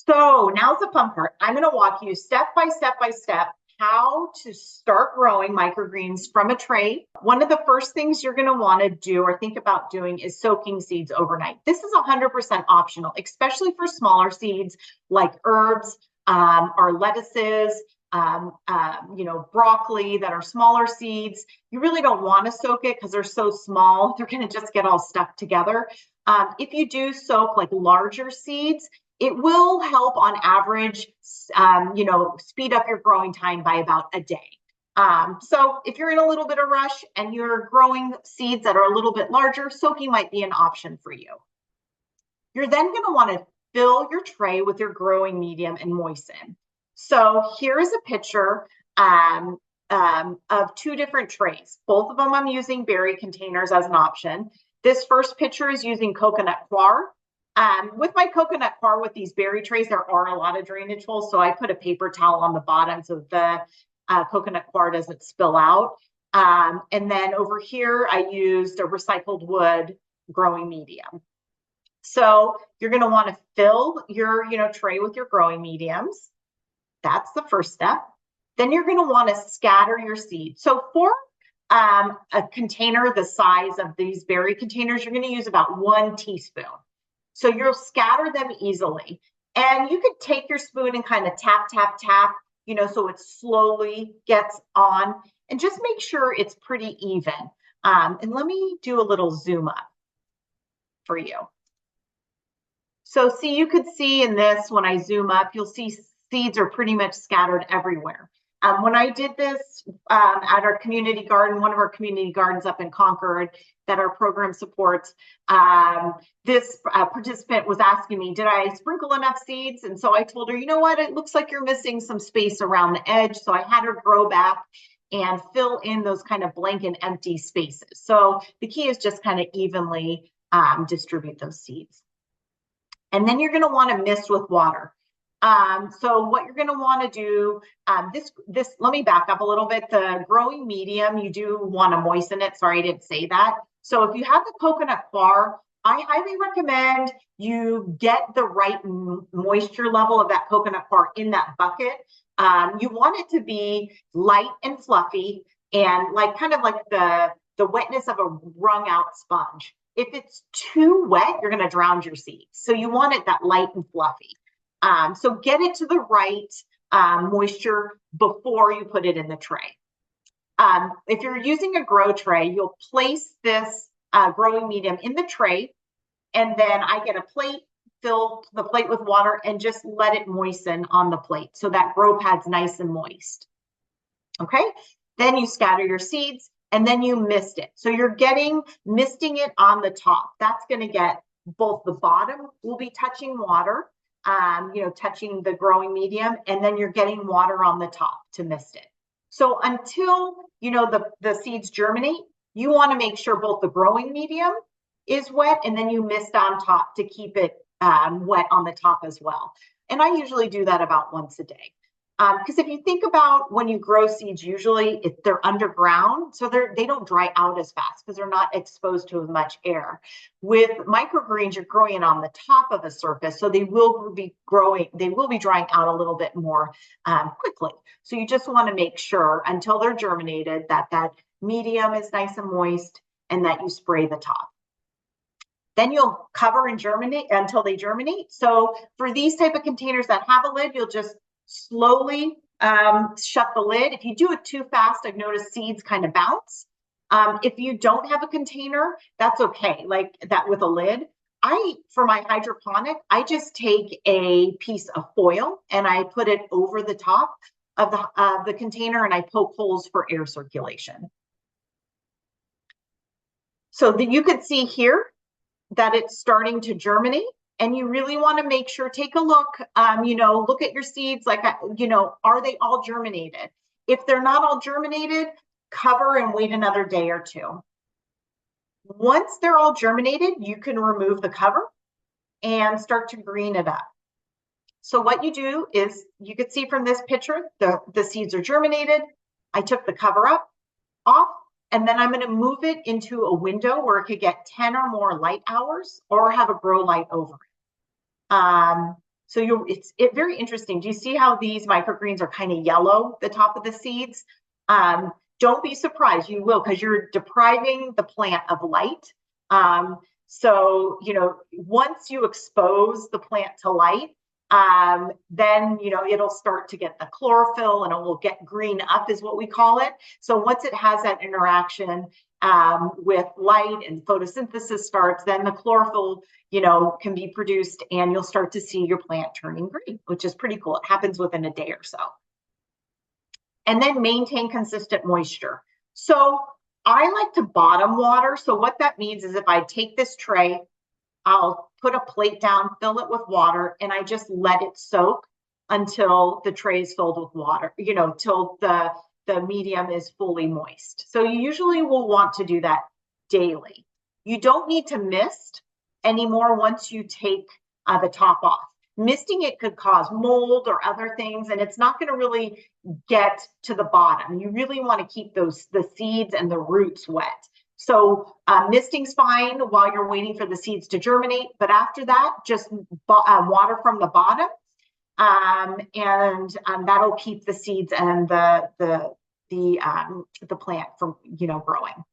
So now's the fun part. I'm going to walk you step by step by step how to start growing microgreens from a tray. One of the first things you're going to want to do or think about doing is soaking seeds overnight. This is 100% optional, especially for smaller seeds like herbs or lettuces, broccoli that are smaller seeds. You really don't want to soak it because they're so small. They're going to just get all stuck together. If you do soak like larger seeds, it will help on average, speed up your growing time by about a day. So if you're in a little bit of rush and you're growing seeds that are a little bit larger, soaking might be an option for you. You're then going to want to fill your tray with your growing medium and moisten. So here is a picture of two different trays. Both of them I'm using berry containers as an option. This first picture is using coconut coir. With my coconut coir with these berry trays, there are a lot of drainage holes, so I put a paper towel on the bottom so the coconut coir doesn't spill out. And then over here, I used a recycled wood growing medium. So you're going to want to fill your tray with your growing mediums. That's the first step. Then you're going to want to scatter your seeds. So for a container the size of these berry containers, you're going to use about 1 teaspoon. So you'll scatter them easily. And you could take your spoon and kind of tap, tap, tap, so it slowly gets on. And just make sure it's pretty even. And let me do a little zoom up for you. So see, you could see in this, when I zoom up, you'll see seeds are pretty much scattered everywhere. When I did this at our community garden, one of our community gardens up in Concord that our program supports, this participant was asking me, did I sprinkle enough seeds? And so I told her, you know what, it looks like you're missing some space around the edge. So I had her grow back and fill in those kind of blank and empty spaces. So the key is just kind of evenly distribute those seeds. And then you're going to want to mist with water. So what you're going to want to do, let me back up a little bit. The growing medium, you do want to moisten it. Sorry, I didn't say that. So if you have the coconut coir, I highly recommend you get the right moisture level of that coconut coir in that bucket. You want it to be light and fluffy and kind of like the wetness of a wrung out sponge. If it's too wet, you're going to drown your seeds. So you want it that light and fluffy. So get it to the right moisture before you put it in the tray. If you're using a grow tray, you'll place this growing medium in the tray, and then I get a plate, fill the plate with water, and just let it moisten on the plate so that grow pad's nice and moist. Okay, then you scatter your seeds, and then you mist it. So you're misting it on the top. That's going to get both the bottom will be touching water, touching the growing medium, and then you're getting water on the top to mist it. So until, the seeds germinate, you want to make sure both the growing medium is wet, and then you mist on top to keep it wet on the top as well. And I usually do that about once a day. Because if you think about when you grow seeds, usually they're underground, so they don't dry out as fast because they're not exposed to as much air. With microgreens, you're growing it on the top of a surface, so they will be drying out a little bit more quickly. So you just want to make sure until they're germinated that medium is nice and moist and that you spray the top. Then you'll cover and germinate until they germinate. So for these type of containers that have a lid, you'll just slowly shut the lid. If you do it too fast, I've noticed seeds kind of bounce. If you don't have a container, that's okay, like that with a lid. For my hydroponic, I just take a piece of foil and I put it over the top of the container, and I poke holes for air circulation. So you could see here that it's starting to germinate. And you really want to make sure, take a look, look at your seeds, are they all germinated? If they're not all germinated, cover and wait another day or two. Once they're all germinated, you can remove the cover and start to green it up. So what you do is, you could see from this picture, the seeds are germinated. I took the cover off, and then I'm going to move it into a window where it could get 10 or more light hours or have a grow light over it. So it's very interesting. Do you see how these microgreens are kind of yellow, the top of the seeds? Don't be surprised, you will, because you're depriving the plant of light. So, once you expose the plant to light, then, it'll start to get the chlorophyll and it will get green up is what we call it. So once it has that interaction with light and photosynthesis starts, then the chlorophyll, can be produced and you'll start to see your plant turning green, which is pretty cool. It happens within a day or so. And then maintain consistent moisture. So I like to bottom water. So what that means is if I take this tray, I'll put a plate down, fill it with water, and I just let it soak until the tray is filled with water, till the medium is fully moist. So you usually will want to do that daily. You don't need to mist anymore once you take the top off. Misting it could cause mold or other things, and it's not going to really get to the bottom. You really want to keep the seeds and the roots wet. So misting's fine while you're waiting for the seeds to germinate, but after that, just water from the bottom, and that'll keep the seeds and the plant from growing.